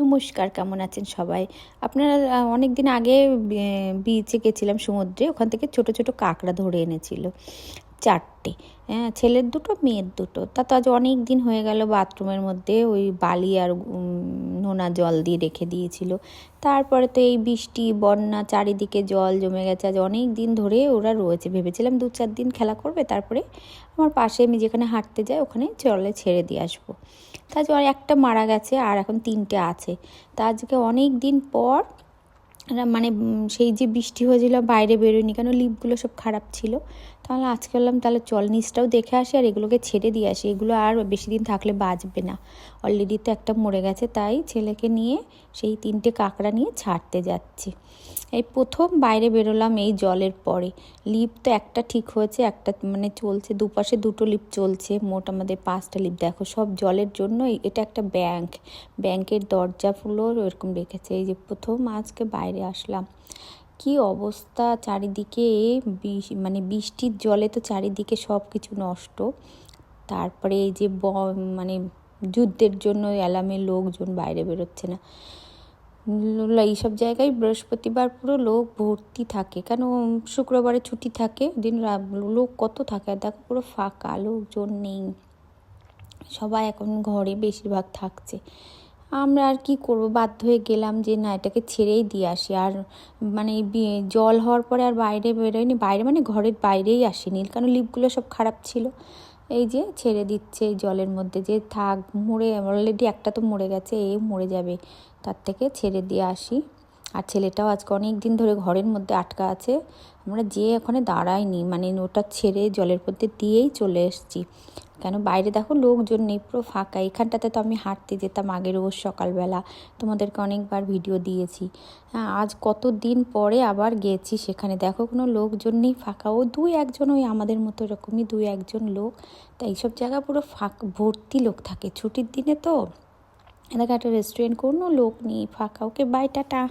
নমস্কার, কেমন আছেন সবাই? আপনারা অনেক দিন আগে বিচে গেছিলাম সমুদ্রে, ওখান থেকে ছোট ছোট কাঁকড়া ধরে এনেছিল 4টে। হ্যাঁ, ছেলের দুটো মেয়ের দুটো। তা তো আজ অনেক দিন হয়ে গেল, বাথরুমের মধ্যে ওই বালি আর নোনা জল দিয়ে রেখে দিয়েছিল। তারপরে তো এই বৃষ্টি বন্যা, চারিদিকে জল জমে গেছে। আজ অনেক দিন ধরে ওরা রয়েছে, ভেবেছিলাম 2-4 দিন খেলা করবে, তারপরে আমার পাশে আমি যেখানে হাঁটতে যাই ওখানে জলে ছেড়ে দিয়ে আসবো। তা আজ একটা মারা গেছে আর এখন 3টে আছে। তা আজকে অনেক দিন পর মানে সেই যে বৃষ্টি হয়েছিল বাইরে বেরোয়নি, কেন লিপগুলো সব খারাপ ছিল। তাহলে আজকে বললাম তাহলে চল নিচটাও দেখে আসি আর এগুলোকে ছেড়ে দিয়ে আসি, এগুলো আর বেশি দিন থাকলে বাঁচবে না। অলরেডি তো একটা মরে গেছে, তাই ছেলেকে নিয়ে সেই 3টে কাঁকড়া নিয়ে ছাড়তে যাচ্ছি। এই প্রথম বাইরে বেরোলাম এই জলের পরে। লিপ তো একটা ঠিক হয়েছে, একটা মানে চলছে, দুপাশে 2টো লিপ চলছে, মোট আমাদের 5টা লিপ। দেখো সব জলের জন্য। এটা একটা ব্যাংকের দরজাগুলো এরকম রেখেছে। এই যে প্রথম আজকে বাইরে আসলাম, কি অবস্থা চারিদিকে, মানে বৃষ্টির জলে তো চারিদিকে সব কিছু নষ্ট। তারপরে এই যে মানে যুদ্ধের জন্য অ্যালার্মের লোকজন বাইরে বেরোচ্ছে না। এইসব জায়গায় বৃহস্পতিবার পুরো লোক ভর্তি থাকে, কেন শুক্রবারে ছুটি থাকে, দিন লোক কত থাকে। আর দেখো পুরো ফাঁকা, লোকজন নেই, সবাই এখন ঘরে বেশিরভাগ থাকছে। আমরা আর কি করব, বাধ্য হয়ে গেলাম যে না এটাকে ছেড়েই দিয়ে আসি। আর মানে জল হওয়ার পরে আর বাইরে বেরোয়নি, বাইরে মানে ঘরের বাইরেই আসেনি, কারণ লিপগুলো সব খারাপ ছিল। এই যে ছেড়ে দিচ্ছে এই জলের মধ্যে, যে থাক, মরে অলরেডি একটা তো মরে গেছে, মরে যাবে, তার থেকে ছেড়ে দিয়ে আসি। আর ছেলেটাও আজকে অনেক দিন ধরে ঘরের মধ্যে আটকা আছে, আমরা ওখানে দাঁড়াইনি, মানে ওটা ছেড়ে জলের মধ্যে দিয়েই চলে এসেছি। কেন বাইরে দেখো লোকজন নেই, পুরো ফাঁকা। এখানটাতে তো আমি হাঁটতে যেতাম আগে রোজ সকালবেলা, তোমাদেরকে অনেকবার ভিডিও দিয়েছি। হ্যাঁ, আজ কত দিন পরে আবার গেছি সেখানে, দেখো কোনো লোকজন নেই, ফাঁকা। ও 2-1 ওই আমাদের মতো এরকমই 2-1 লোক। তাই এইসব জায়গা পুরো ফাঁকা, ভর্তি লোক থাকে ছুটির দিনে। তো এলাকা একটা রেস্টুরেন্ট, কোনো লোক নেই, ফাঁকা। Okay bye, tata.